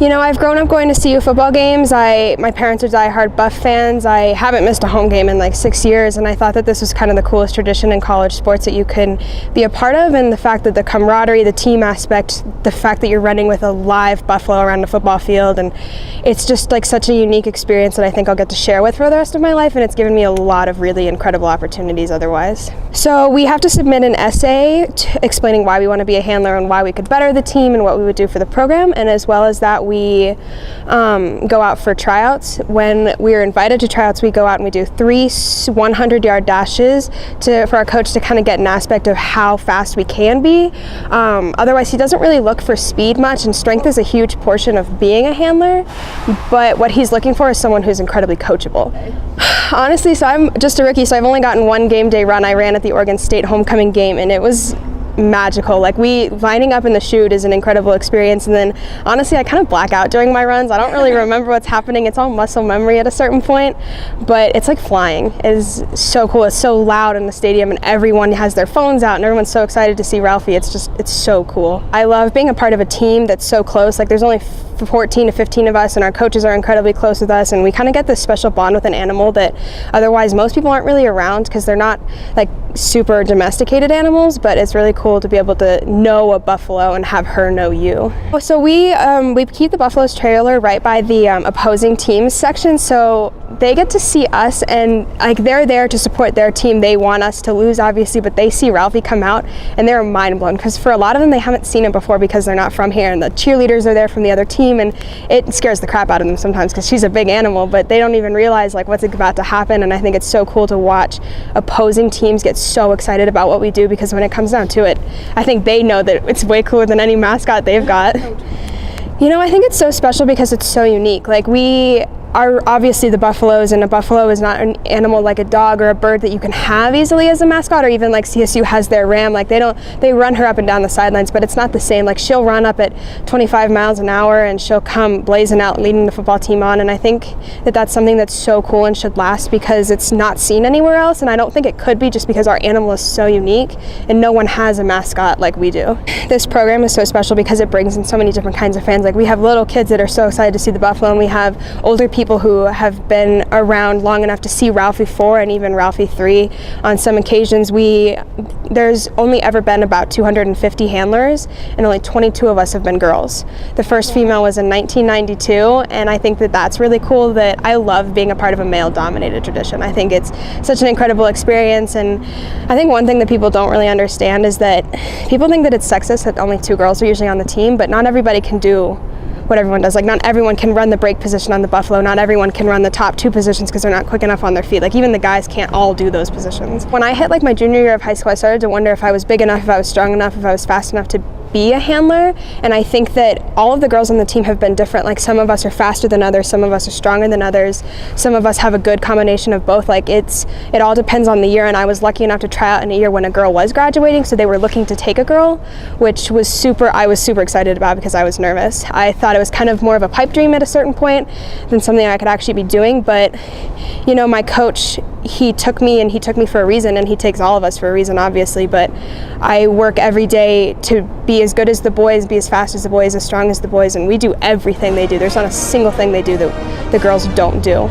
You know, I've grown up going to CU football games. My parents are diehard Buff fans. I haven't missed a home game in like 6 years, and I thought that this was kind of the coolest tradition in college sports that you can be a part of, and the fact that the camaraderie, the team aspect, the fact that you're running with a live buffalo around a football field, and it's just like such a unique experience that I think I'll get to share with for the rest of my life, and it's given me a lot of really incredible opportunities otherwise. So we have to submit an essay explaining why we want to be a handler and why we could better the team and what we would do for the program, and as well as that we go out for tryouts. When we are invited to tryouts, we go out and we do 3 100-yard dashes for our coach to kind of get an aspect of how fast we can be. Otherwise, he doesn't really look for speed much, and strength is a huge portion of being a handler, but what he's looking for is someone who's incredibly coachable. Honestly, so I'm just a rookie, so I've only gotten 1 game day run. I ran at the Oregon State homecoming game, and it was magical. Like, lining up in the chute is an incredible experience, and then honestly I kind of black out during my runs. I don't really remember what's happening. It's all muscle memory at a certain point, but it's like flying. It is so cool. It's so loud in the stadium, and everyone has their phones out, and everyone's so excited to see Ralphie. It's so cool. I love being a part of a team that's so close. Like, there's only 14 to 15 of us, and our coaches are incredibly close with us, and we kind of get this special bond with an animal that otherwise most people aren't really around because they're not like super domesticated animals, but it's really cool to be able to know a buffalo and have her know you. So we keep the buffalo's trailer right by the opposing team's section, so they get to see us, and like they're there to support their team. They want us to lose, obviously, but they see Ralphie come out and they're mind blown because for a lot of them they haven't seen him before because they're not from here, and the cheerleaders are there from the other team, and it scares the crap out of them sometimes because she's a big animal, but they don't even realize like what's about to happen. And I think it's so cool to watch opposing teams get so excited about what we do, because when it comes down to it, I think they know that it's way cooler than any mascot they've got. You know, I think it's so special because it's so unique. Like, we are obviously the buffaloes, and a buffalo is not an animal like a dog or a bird that you can have easily as a mascot, or even like CSU has their ram. Like, they run her up and down the sidelines, but it's not the same. Like, she'll run up at 25 miles an hour and she'll come blazing out leading the football team on, and I think that that's something that's so cool and should last because it's not seen anywhere else, and I don't think it could be just because our animal is so unique and no one has a mascot like we do. This program is so special because it brings in so many different kinds of fans. Like, we have little kids that are so excited to see the buffalo, and we have older people who have been around long enough to see Ralphie 4 and even Ralphie 3 on some occasions. There's only ever been about 250 handlers, and only 22 of us have been girls. The first female was in 1992, and I think that that's really cool. That I love being a part of a male-dominated tradition. I think it's such an incredible experience, and I think one thing that people don't really understand is that people think that it's sexist that only 2 girls are usually on the team, but not everybody can do what everyone does. Like, not everyone can run the break position on the buffalo. Not everyone can run the top 2 positions because they're not quick enough on their feet. Like, even the guys can't all do those positions. When I hit like my junior year of high school, I started to wonder if I was big enough, if I was strong enough, if I was fast enough to be a handler, and I think that all of the girls on the team have been different. Like, some of us are faster than others, some of us are stronger than others, some of us have a good combination of both. Like, it all depends on the year, and I was lucky enough to try out in a year when a girl was graduating, so they were looking to take a girl, which was I was super excited about because I was nervous. I thought it was kind of more of a pipe dream at a certain point than something I could actually be doing, but you know, my coach, he took me for a reason, and he takes all of us for a reason, obviously, but I work every day to be as good as the boys, be as fast as the boys, as strong as the boys, and we do everything they do. There's not a single thing they do that the girls don't do.